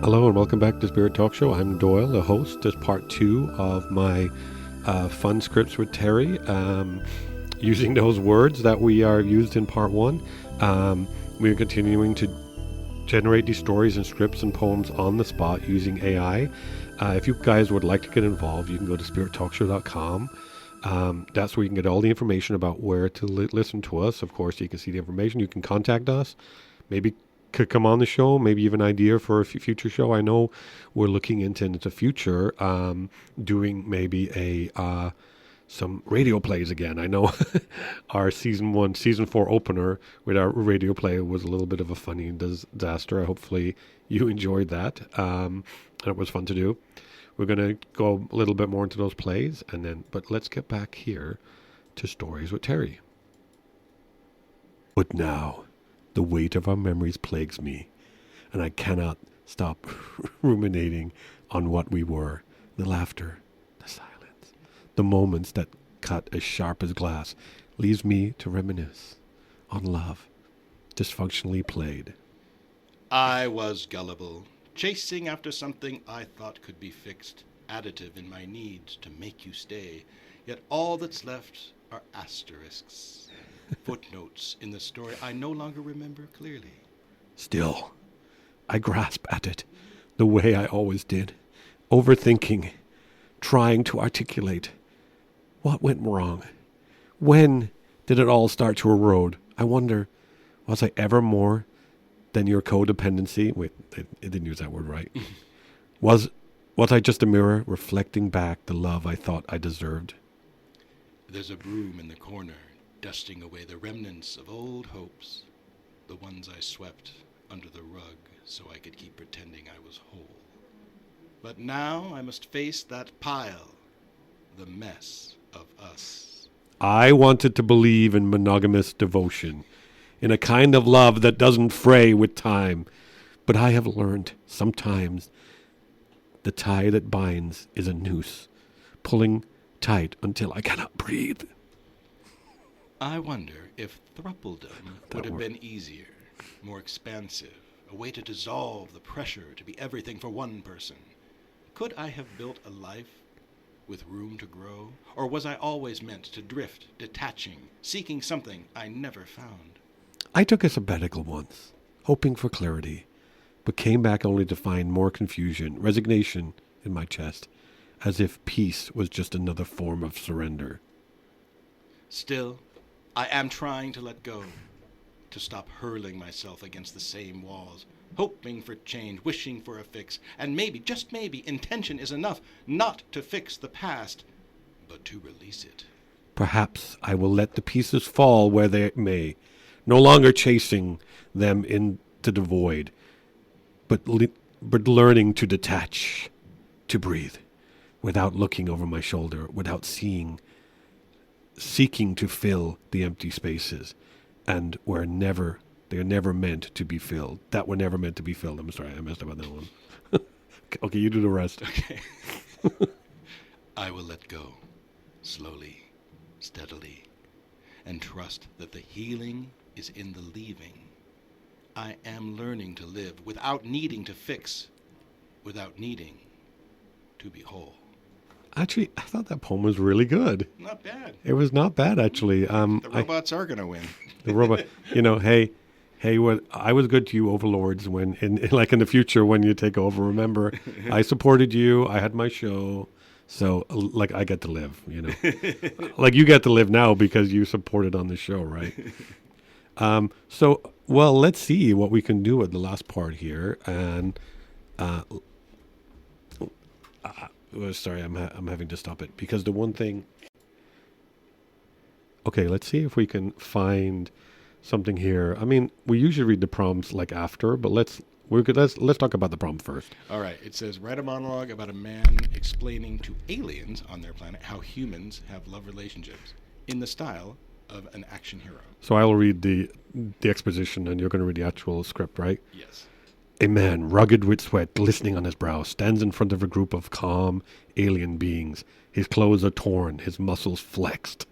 Hello and welcome back to Spirit Talk Show. I'm Doyle, the host. This is part 2 of my fun scripts with Terry, using those words that we are used in part 1. We're continuing to generate these stories and scripts and poems on the spot using AI. If you guys would like to get involved, you can go to spirittalkshow.com. That's where you can get all the information about where to listen to us. Of course, you can see the information. You can contact us. Maybe could come on the show, maybe even an idea for a future show. I know we're looking into the future, doing maybe some radio plays again. I know our season 4 opener with our radio play was a little bit of a funny disaster. Hopefully you enjoyed that. And it was fun to do. We're going to go a little bit more into those plays, but let's get back here to Stories with Terry. But now, the weight of our memories plagues me, and I cannot stop ruminating on what we were. The laughter, the silence, the moments that cut as sharp as glass, leaves me to reminisce on love, dysfunctionally played. I was gullible, chasing after something I thought could be fixed, additive in my needs to make you stay, yet all that's left are asterisks. Footnotes in the story I no longer remember clearly. Still, I grasp at it the way I always did, overthinking, trying to articulate. What went wrong? When did it all start to erode? I wonder, was I ever more than your codependency? Wait, I didn't use that word right. Was I just a mirror reflecting back the love I thought I deserved? There's a broom in the corner, dusting away the remnants of old hopes, the ones I swept under the rug so I could keep pretending I was whole. But now I must face that pile, the mess of us. I wanted to believe in monogamous devotion, in a kind of love that doesn't fray with time. But I have learned sometimes the tie that binds is a noose, pulling tight until I cannot breathe. I wonder if thruppledom would have been easier, more expansive, a way to dissolve the pressure to be everything for one person. Could I have built a life with room to grow, or was I always meant to drift, detaching, seeking something I never found? I took a sabbatical once, hoping for clarity, but came back only to find more confusion, resignation in my chest, as if peace was just another form of surrender. Still, I am trying to let go, to stop hurling myself against the same walls, hoping for change, wishing for a fix, and maybe, just maybe, intention is enough not to fix the past, but to release it. Perhaps I will let the pieces fall where they may, no longer chasing them into the void, but learning to detach, to breathe, without looking over my shoulder, without seeking to fill the empty spaces, and they're never meant to be filled. That were never meant to be filled. I'm sorry, I messed up on that one. Okay, you do the rest. Okay. I will let go, slowly, steadily, and trust that the healing is in the leaving. I am learning to live without needing to fix, without needing to be whole. Actually, I thought that poem was really good. Not bad. It was not bad, actually. The robots are going to win. The robot, hey, what I was good to you, overlords, when in the future when you take over. Remember, I supported you. I had my show, so I get to live. Like you get to live now because you supported on the show, right? Well, let's see what we can do with the last part here, and sorry, I'm having to stop it because the one thing. Okay, let's see if we can find something here. I mean, we usually read the prompts after, but let's talk about the prompt first. All right. It says, write a monologue about a man explaining to aliens on their planet how humans have love relationships in the style of an action hero. So I'll read the exposition, and you're going to read the actual script, right? Yes. A man, rugged with sweat glistening on his brow, stands in front of a group of calm alien beings. His clothes are torn, his muscles flexed,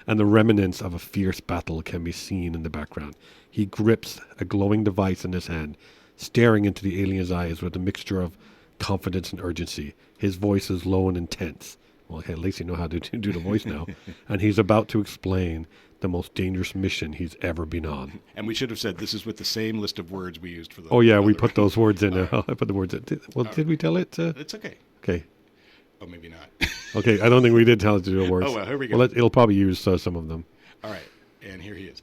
and the remnants of a fierce battle can be seen in the background. He grips a glowing device in his hand, staring into the alien's eyes with a mixture of confidence and urgency. His voice is low and intense. Well, at least you know how to do the voice now. And he's about to explain the most dangerous mission he's ever been on. And we should have said this is with the same list of words we used for the... Oh, yeah, we put those words in there. I put the words in. Did we tell it? It's okay. Okay. Oh, maybe not. Okay, I don't think we did tell it to do the words. Oh, well, here we go. Well, it'll probably use some of them. All right, and here he is.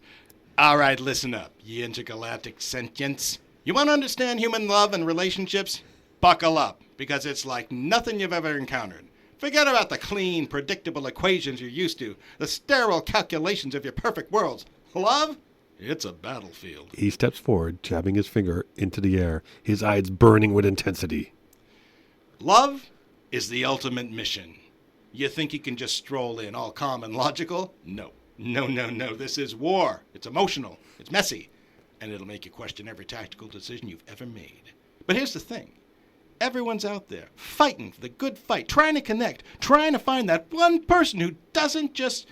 All right, listen up, ye intergalactic sentients. You want to understand human love and relationships? Buckle up, because it's like nothing you've ever encountered. Forget about the clean, predictable equations you're used to, the sterile calculations of your perfect worlds. Love? It's a battlefield. He steps forward, jabbing his finger into the air, his eyes burning with intensity. Love is the ultimate mission. You think you can just stroll in all calm and logical? No. No. This is war. It's emotional. It's messy. And it'll make you question every tactical decision you've ever made. But here's the thing. Everyone's out there fighting for the good fight, trying to connect, trying to find that one person who doesn't just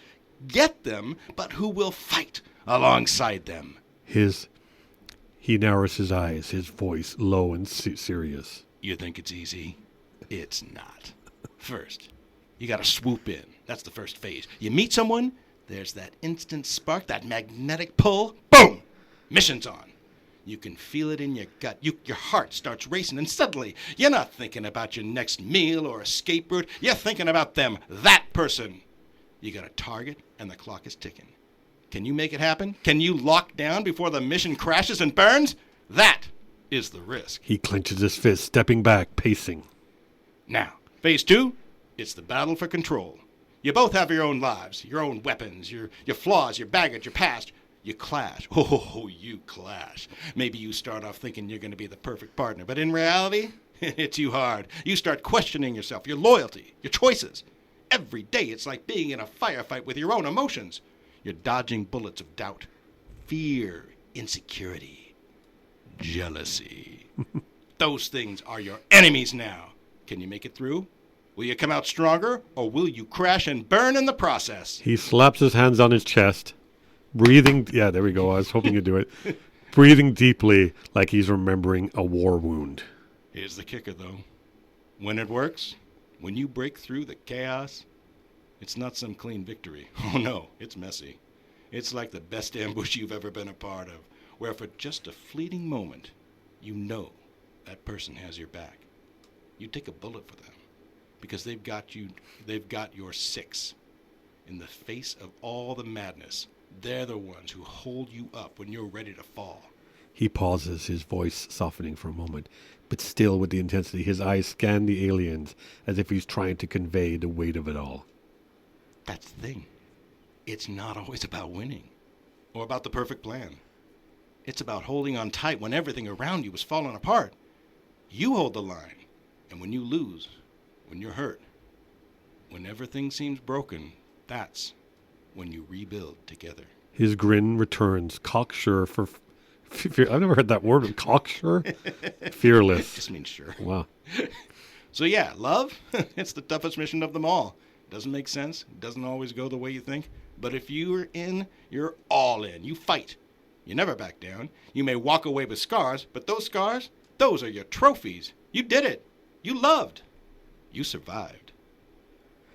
get them, but who will fight alongside them. He narrows his eyes, his voice low and serious. You think it's easy? It's not. First, you got to swoop in. That's the first phase. You meet someone, there's that instant spark, that magnetic pull. Boom! Mission's on. You can feel it in your gut. Your heart starts racing, and suddenly you're not thinking about your next meal or escape route. You're thinking about them, that person. You got a target, and the clock is ticking. Can you make it happen? Can you lock down before the mission crashes and burns? That is the risk. He clenches his fist, stepping back, pacing. Now, phase 2, it's the battle for control. You both have your own lives, your own weapons, your flaws, your baggage, your past. You clash. Oh, you clash. Maybe you start off thinking you're going to be the perfect partner, but in reality, it's too hard. You start questioning yourself, your loyalty, your choices. Every day it's like being in a firefight with your own emotions. You're dodging bullets of doubt, fear, insecurity, jealousy. Those things are your enemies now. Can you make it through? Will you come out stronger, or will you crash and burn in the process? He slaps his hands on his chest, breathing. Yeah, there we go. I was hoping you'd do it. Breathing deeply like he's remembering a war wound. Here's the kicker, though. When it works, when you break through the chaos, it's not some clean victory. Oh, no, it's messy. It's like the best ambush you've ever been a part of, where for just a fleeting moment, you know that person has your back. You take a bullet for them, because they've got your six. In the face of all the madness, they're the ones who hold you up when you're ready to fall. He pauses, his voice softening for a moment, but still with the intensity. His eyes scan the aliens as if he's trying to convey the weight of it all. That's the thing. It's not always about winning or about the perfect plan. It's about holding on tight when everything around you is falling apart. You hold the line, and when you lose, when you're hurt, when everything seems broken, that's when you rebuild together. His grin returns, cocksure for fear. I've never heard that word, cocksure? Fearless. It just means sure. Wow. So yeah, love, it's the toughest mission of them all. Doesn't make sense. It doesn't always go the way you think. But if you're in, you're all in. You fight. You never back down. You may walk away with scars, but those scars, those are your trophies. You did it. You loved. You survived.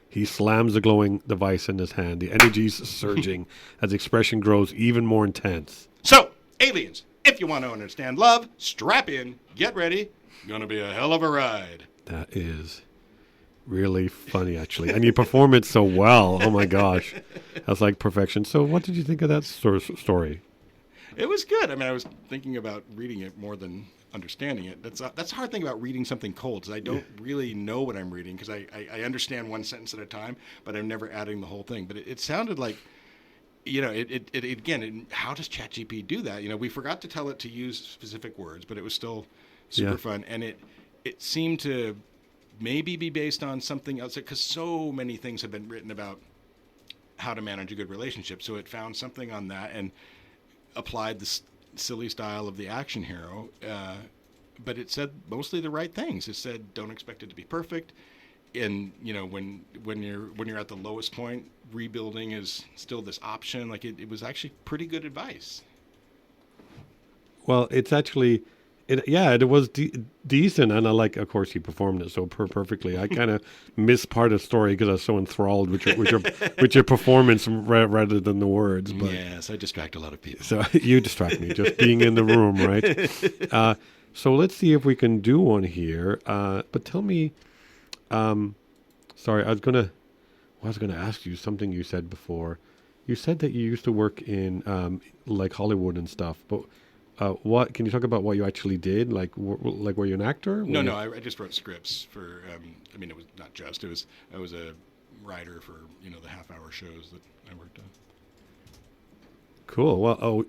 He slams the glowing device in his hand. The energy's surging as the expression grows even more intense. So, aliens, if you want to understand love, strap in, get ready. Gonna be a hell of a ride. That is really funny, actually. And you perform it so well. Oh, my gosh. That's like perfection. So what did you think of that story? It was good. I mean, I was thinking about reading it more than understanding it. That's a hard thing about reading something cold, because I don't really know what I'm reading, because I understand one sentence at a time, but I'm never adding the whole thing. But it sounded like, you know, how does ChatGPT do that? You know, we forgot to tell it to use specific words, but it was still super fun. And it seemed to maybe be based on something else, because so many things have been written about how to manage a good relationship. So it found something on that and applied the silly style of the action hero, but it said mostly the right things. It said, don't expect it to be perfect. And, you know, when you're at the lowest point, rebuilding is still this option. Like it was actually pretty good advice. Well, it's actually, It was decent, and I like. Of course, he performed it so perfectly. I kind of missed part of the story because I was so enthralled with your performance rather than the words. But yes, I distract a lot of people. so you distract me just being in the room, right? So let's see if we can do one here. But tell me, sorry, I was gonna ask you something you said before. You said that you used to work in like Hollywood and stuff, but what can you talk about what you actually did? Like, were you an actor? No, I just wrote scripts for. I mean, it was not just. I was a writer for the half-hour shows that I worked on. Cool. Well,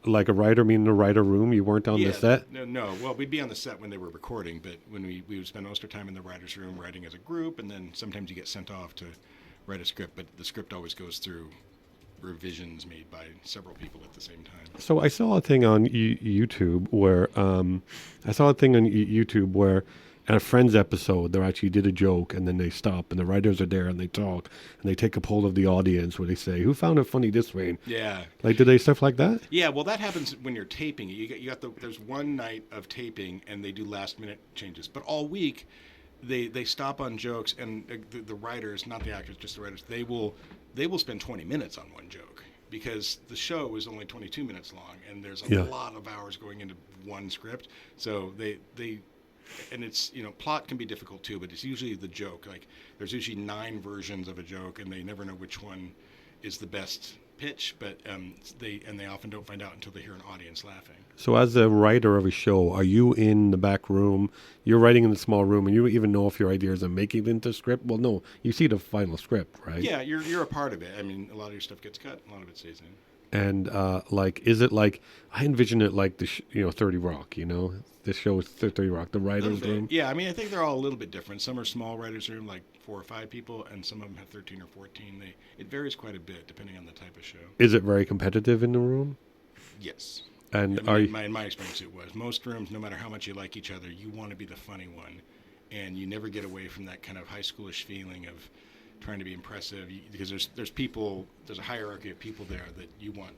like a writer, meaning a writer room. You weren't on the set. No. Well, we'd be on the set when they were recording, but when we would spend most of our time in the writers' room writing as a group, and then sometimes you get sent off to write a script, but the script always goes through revisions made by several people at the same time. So I saw a thing on YouTube where in a Friends episode they actually did a joke and then they stop and the writers are there and they talk and they take a poll of the audience where they say who found it funny this way. Yeah. Like, did they stuff like that? Yeah. Well, that happens when you're taping. There's one night of taping and they do last minute changes, but all week they stop on jokes and the writers, not the actors, just the writers, they will spend 20 minutes on one joke because the show is only 22 minutes long and there's a lot of hours going into one script. So and it's, plot can be difficult too, but it's usually the joke. Like there's usually 9 versions of a joke and they never know which one is the best pitch, but they often don't find out until they hear an audience laughing. So as a writer of a show, are you in the back room? You're writing in the small room, and you even know if your ideas are making it into script? Well, no, you see the final script, right? Yeah, you're a part of it. I mean, a lot of your stuff gets cut, a lot of it stays in. And is it like I envision it like 30 Rock? This show is 30 Rock, the writers' room. Yeah, I mean, I think they're all a little bit different. Some are small writers' room, like 4 or 5 people, and some of them have 13 or 14. It varies quite a bit depending on the type of show. Is it very competitive in the room? Yes. And in my experience, it was. Most rooms, no matter how much you like each other, you want to be the funny one, and you never get away from that kind of high schoolish feeling of trying to be impressive, because there's a hierarchy of people there that you want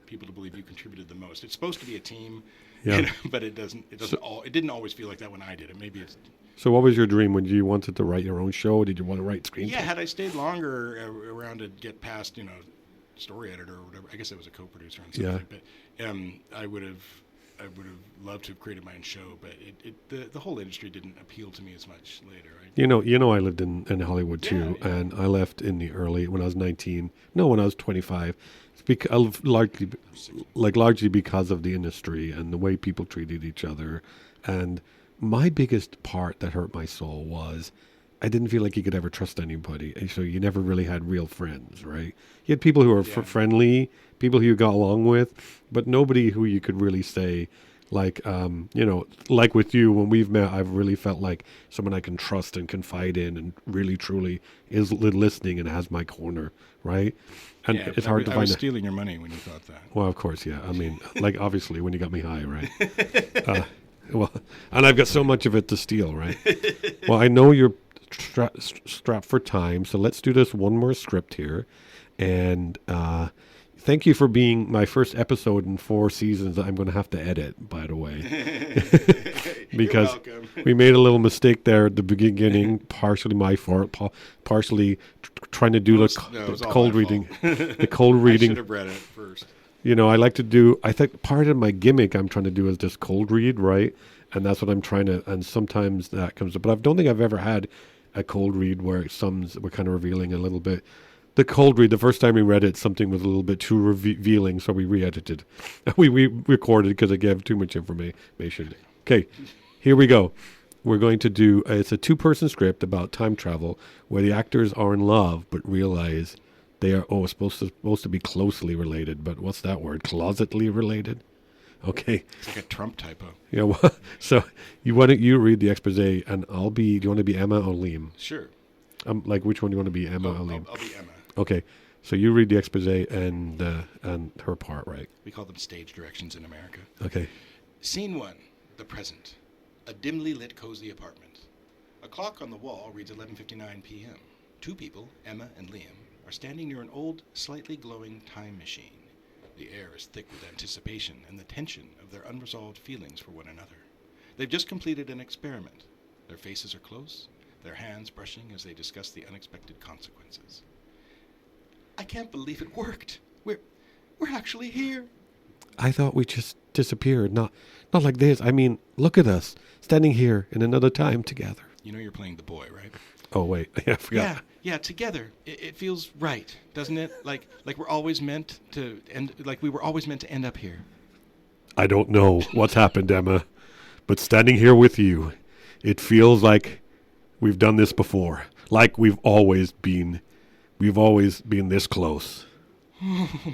people to believe you contributed the most. It's supposed to be a team, but it didn't always feel like that when I did it. Maybe it's. So what was your dream? When you wanted to write your own show? Did you want to write screenplays? Yeah, had I stayed longer around to get past, story editor or whatever. I guess I was a co-producer on something, but I would have loved to have created my own show, but the whole industry didn't appeal to me as much later. I lived in Hollywood too, and I left when I was 19. No, when I was 25. It's because largely because of the industry and the way people treated each other. And my biggest part that hurt my soul was I didn't feel like you could ever trust anybody. And so you never really had real friends, right? You had people who were friendly, people who you got along with, but nobody who you could really say, like with you, when we've met, I've really felt like someone I can trust and confide in and really, truly is listening and has my corner, right? And it's hard to find. I was stealing your money when you thought that. Well, of course, yeah. I mean, obviously, when you got me high, right? Well, and I've got so much of it to steal, right? Well, I know you're strapped for time, so let's do this one more script here. And thank you for being my first episode in 4 seasons that I'm going to have to edit, by the way. Because we made a little mistake there at the beginning, partially my fault, partially trying to do the cold reading. The cold reading. I should have read it first. I like to do, I think part of my gimmick I'm trying to do is just cold read, right? And that's what I'm trying to, and sometimes that comes up. But I don't think I've ever had a cold read where some were kind of revealing a little bit. The cold read, the first time we read it, something was a little bit too revealing, so we re-edited. We recorded because it gave too much information. Okay, here we go. We're going to do, it's a 2-person script about time travel where the actors are in love but realize they are supposed to be closely related, but what's that word? Closetly related? Okay. It's like a Trump typo. Yeah. Well, so why don't you read the expose, and do you want to be Emma or Liam? Sure. Which one do you want to be, Emma or Liam? I'll be Emma. Okay. So you read the expose and her part, right? We call them stage directions in America. Okay. Scene 1, the present. A dimly lit, cozy apartment. A clock on the wall reads 11:59 p.m. 2 people, Emma and Liam, are standing near an old, slightly glowing time machine. The air is thick with anticipation and the tension of their unresolved feelings for one another. They've just completed an experiment. Their faces are close, their hands brushing as they discuss the unexpected consequences. I can't believe it worked. We're actually here. I thought we just disappeared. Not like this. I mean, look at us, standing here in another time together. You know you're playing the boy, right? Oh, wait. I forgot. Yeah, together. It feels right, doesn't it? Like we're always meant to end. Like we were always meant to end up here. I don't know what's happened, Emma, but standing here with you, it feels like we've done this before. Like we've always been this close.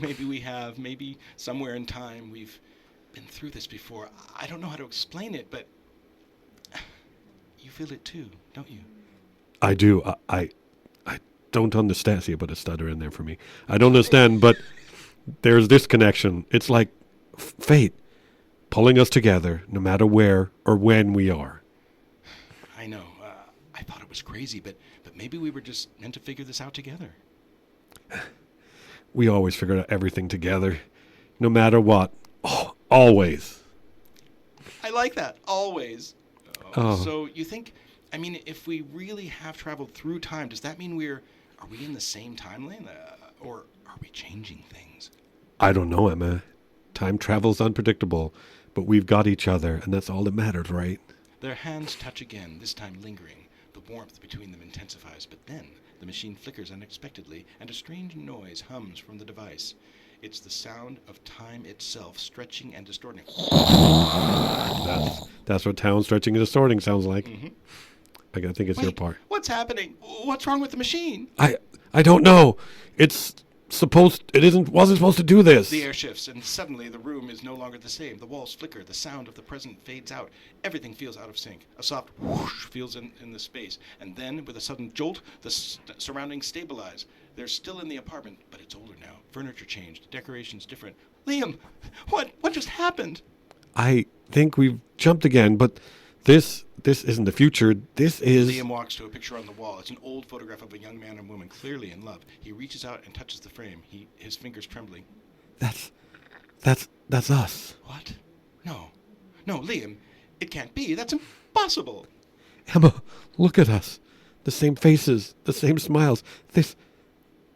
Maybe we have. Maybe somewhere in time we've been through this before. I don't know how to explain it, but you feel it too, don't you? I do. I don't understand. See, but a stutter in there for me. I don't understand, but there's this connection. It's like fate pulling us together no matter where or when we are. I know. I thought it was crazy, but maybe we were just meant to figure this out together. We always figure out everything together, no matter what. Oh, always. I like that. Always. Oh. So you think, I mean, if we really have traveled through time, does that mean are we in the same timeline? Or are we changing things? I don't know, Emma. Time travel's unpredictable, but we've got each other, and that's all that matters, right? Their hands touch again, this time lingering. The warmth between them intensifies, but then the machine flickers unexpectedly, and a strange noise hums from the device. It's the sound of time itself stretching and distorting. That's what town stretching and distorting sounds like. Mm-hmm. I think it's your part. What's happening? What's wrong with the machine? I don't know. Wasn't supposed to do this. The air shifts, and suddenly the room is no longer the same. The walls flicker, the sound of the present fades out. Everything feels out of sync. A soft whoosh feels in the space. And then, with a sudden jolt, the surroundings stabilize. They're still in the apartment, but it's older now. Furniture changed, decorations different. Liam, what just happened? I think we've jumped again, but this isn't the future. This is... Liam walks to a picture on the wall. It's an old photograph of a young man and woman, clearly in love. He reaches out and touches the frame, his fingers trembling. That's us. What? No, Liam, it can't be. That's impossible. Emma, look at us. The same faces, the same smiles. This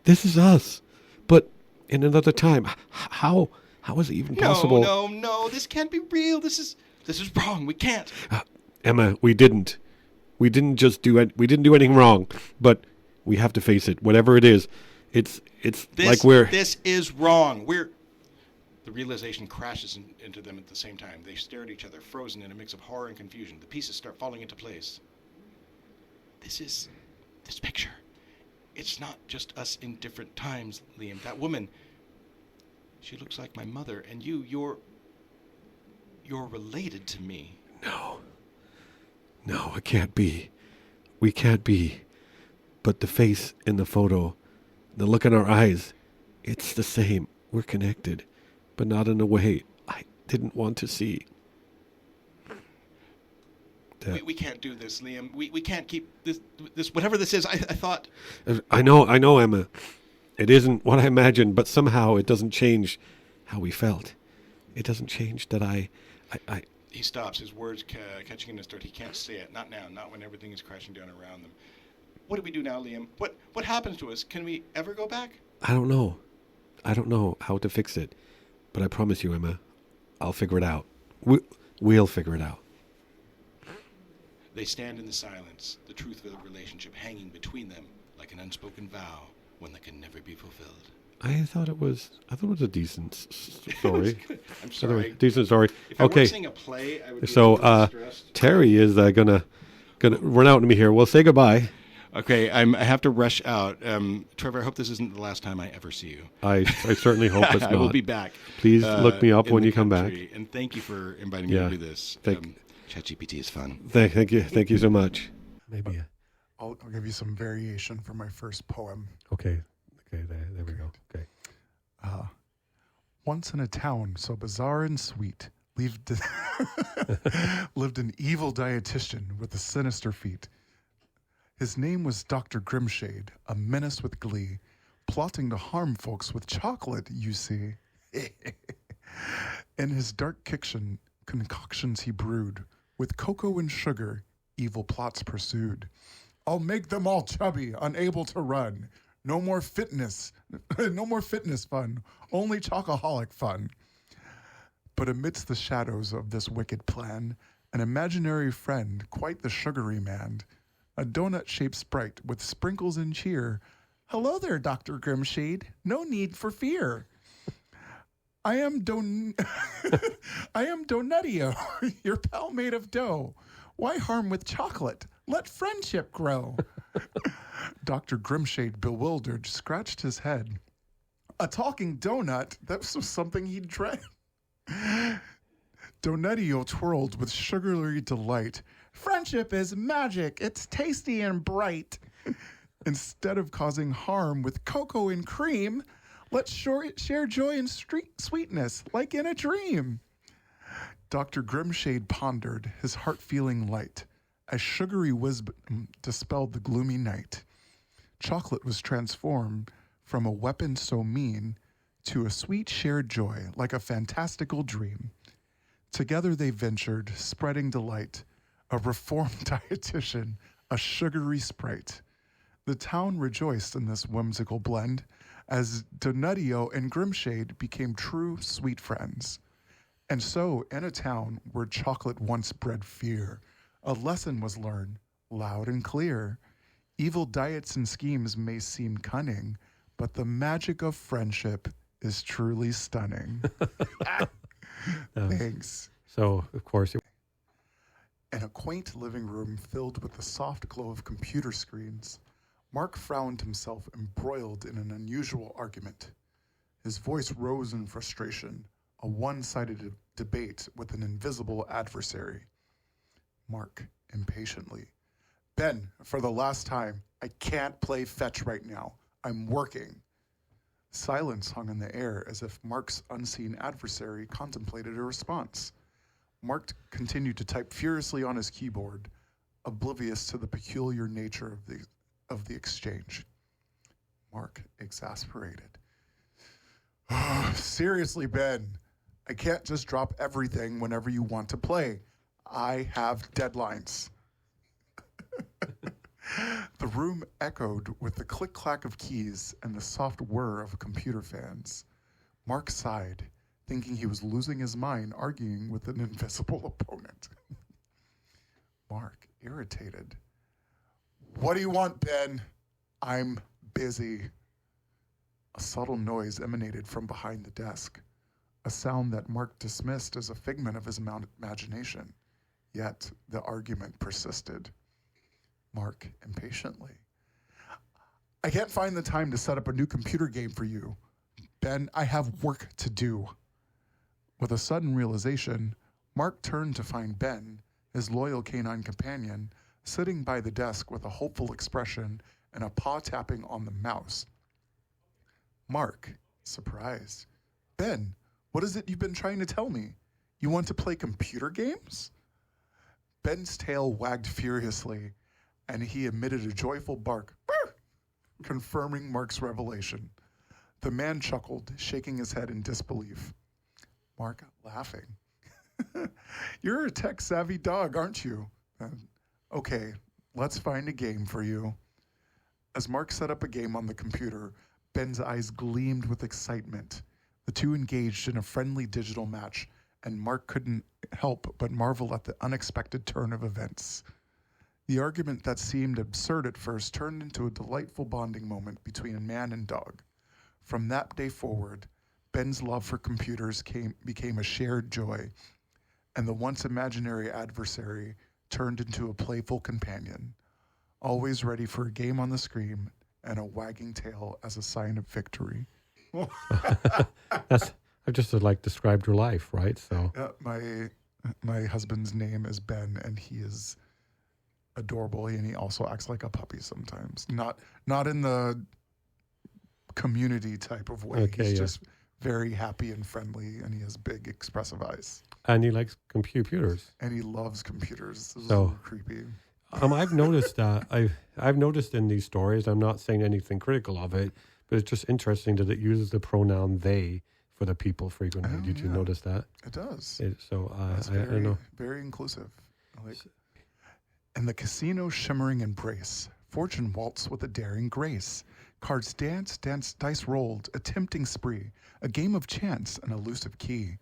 is us. But in another time. How is it even possible? No, this can't be real. This is wrong. We can't. Emma, we didn't just do it. We didn't do anything wrong, but we have to face it. Whatever it is, it's like This is wrong. The realization crashes into them at the same time. They stare at each other, frozen in a mix of horror and confusion. The pieces start falling into place. This picture. It's not just us in different times, Liam. That woman, she looks like my mother, and you're related to me. No, it can't be. We can't be. But the face in the photo, the look in our eyes, it's the same. We're connected, but not in a way I didn't want to see. We can't do this, Liam. We can't keep this whatever this is. I thought... I know, Emma. It isn't what I imagined, but somehow it doesn't change how we felt. It doesn't change that I... He stops, his words catching in his throat. He can't say it. Not now, not when everything is crashing down around them. What do we do now, Liam? What happens to us? Can we ever go back? I don't know. I don't know how to fix it. But I promise you, Emma, I'll figure it out. We'll figure it out. They stand in the silence, the truth of the relationship hanging between them like an unspoken vow, one that can never be fulfilled. I thought it was a decent story. I'm sorry. Decent story. If I were seeing a play, I would be stressed. Terry is gonna run out to me here. We'll say goodbye. Okay, I have to rush out. Trevor, I hope this isn't the last time I ever see you. I certainly hope it's not. I will be back. Please look me up when you come back. And thank you for inviting me to do this. ChatGPT is fun. Thank you so much. Maybe I'll give you some variation for my first poem. Okay, there we go. Okay. Once in a town so bizarre and sweet, lived an evil dietitian with a sinister feat. His name was Dr. Grimshade, a menace with glee, plotting to harm folks with chocolate, you see. In his dark kitchen, concoctions he brewed. With cocoa and sugar, evil plots pursued. I'll make them all chubby, unable to run. No more fitness, no more fitness fun, only chocoholic fun. But amidst the shadows of this wicked plan, an imaginary friend, quite the sugary man, a donut-shaped sprite with sprinkles and cheer. Hello there, Dr. Grimshade. No need for fear. I am Donutio, your pal made of dough. Why harm with chocolate? Let friendship grow. Dr. Grimshade, bewildered, scratched his head. A talking donut? That was something he'd dread. Donutio twirled with sugary delight. Friendship is magic. It's tasty and bright. Instead of causing harm with cocoa and cream, let's share joy and sweetness like in a dream. Dr. Grimshade pondered, his heart feeling light, as sugary wisdom dispelled the gloomy night. Chocolate was transformed from a weapon so mean to a sweet shared joy like a fantastical dream. Together they ventured, spreading delight, a reformed dietitian, a sugary sprite. The town rejoiced in this whimsical blend as Donutio and Grimshade became true sweet friends. And so, in a town where chocolate once bred fear, a lesson was learned, loud and clear. Evil diets and schemes may seem cunning, but the magic of friendship is truly stunning. Thanks. So, of course, In a quaint living room filled with the soft glow of computer screens, Mark found himself embroiled in an unusual argument. His voice rose in frustration, a one-sided debate with an invisible adversary. Mark, impatiently. Ben, for the last time, I can't play fetch right now. I'm working. Silence hung in the air as if Mark's unseen adversary contemplated a response. Mark continued to type furiously on his keyboard, oblivious to the peculiar nature of the exchange. Mark, exasperated. Seriously, Ben, I can't just drop everything whenever you want to play. I have deadlines. The room echoed with the click-clack of keys and the soft whir of computer fans. Mark sighed, thinking he was losing his mind arguing with an invisible opponent. Mark, irritated. What do you want, Ben? I'm busy. A subtle noise emanated from behind the desk, a sound that Mark dismissed as a figment of his imagination. Yet the argument persisted. Mark, impatiently. I can't find the time to set up a new computer game for you. Ben, I have work to do. With a sudden realization, Mark turned to find Ben, his loyal canine companion, sitting by the desk with a hopeful expression and a paw tapping on the mouse. Mark, surprised. Ben, what is it you've been trying to tell me? You want to play computer games? Ben's tail wagged furiously, and he emitted a joyful bark, confirming Mark's revelation. The man chuckled, shaking his head in disbelief. Mark, laughing. You're a tech-savvy dog, aren't you? Okay, let's find a game for you. As Mark set up a game on the computer, Ben's eyes gleamed with excitement. The two engaged in a friendly digital match, and Mark couldn't help but marvel at the unexpected turn of events. The argument that seemed absurd at first turned into a delightful bonding moment between a man and dog. From that day forward, Ben's love for computers became a shared joy, and the once imaginary adversary turned into a playful companion, always ready for a game on the screen and a wagging tail as a sign of victory. I've just described your life, right? So my husband's name is Ben, and he is adorable, and he also acts like a puppy sometimes. Not in the community type of way. Okay, He's just very happy and friendly, and he has big expressive eyes. And he likes computers. And he loves computers. This is So creepy. I've noticed that I've noticed in these stories. I'm not saying anything critical of it, but it's just interesting that it uses the pronoun they for the people frequently. Oh, Did you yeah. notice that? It does. That's Very, I know. very inclusive. I like. In the casino shimmering embrace, fortune waltz with a daring grace. Cards dance, dice rolled, a tempting spree, a game of chance, an elusive key.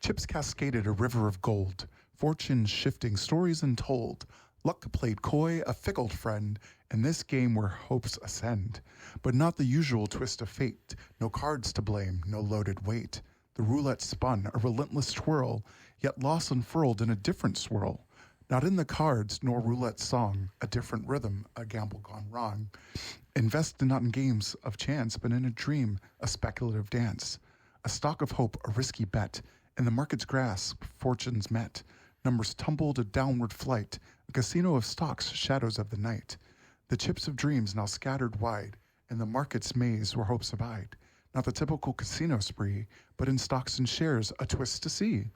Chips cascaded a river of gold, fortunes shifting, stories untold. Luck played coy, a fickle friend, in this game where hopes ascend. But not the usual twist of fate, no cards to blame, no loaded weight. The roulette spun, a relentless twirl, yet loss unfurled in a different swirl. Not in the cards, nor roulette song, a different rhythm, a gamble gone wrong. Invested not in games of chance, but in a dream, a speculative dance. A stock of hope, a risky bet. In the market's grasp, fortunes met. Numbers tumbled a downward flight, a casino of stocks, shadows of the night. The chips of dreams now scattered wide, in the market's maze where hopes abide. Not the typical casino spree, but in stocks and shares, a twist to see.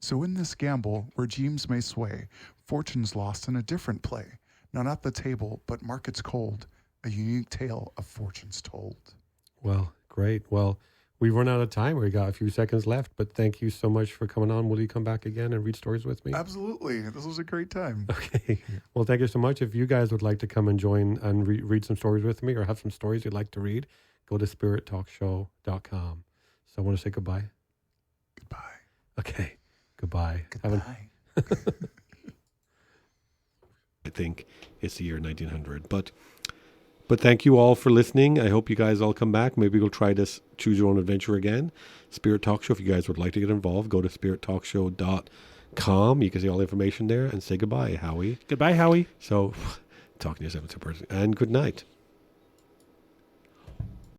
So in this gamble, where dreams may sway, fortune's lost in a different play. Not at the table, but markets cold, a unique tale of fortunes told. Well, great. Well, we've run out of time. We got a few seconds left, but thank you so much for coming on. Will you come back again and read stories with me? Absolutely. This was a great time. Okay. Well, thank you so much. If you guys would like to come and join and read some stories with me or have some stories you'd like to read, go to spirittalkshow.com. So I want to say goodbye. Goodbye. Okay. Goodbye. Goodbye. I think it's the year 1900. But thank you all for listening. I hope you guys all come back. Maybe we'll try this Choose Your Own Adventure again. Spirit Talk Show. If you guys would like to get involved, go to spirittalkshow.com. You can see all the information there and say goodbye, Howie. Goodbye, Howie. So, talking to yourself in person. And good night.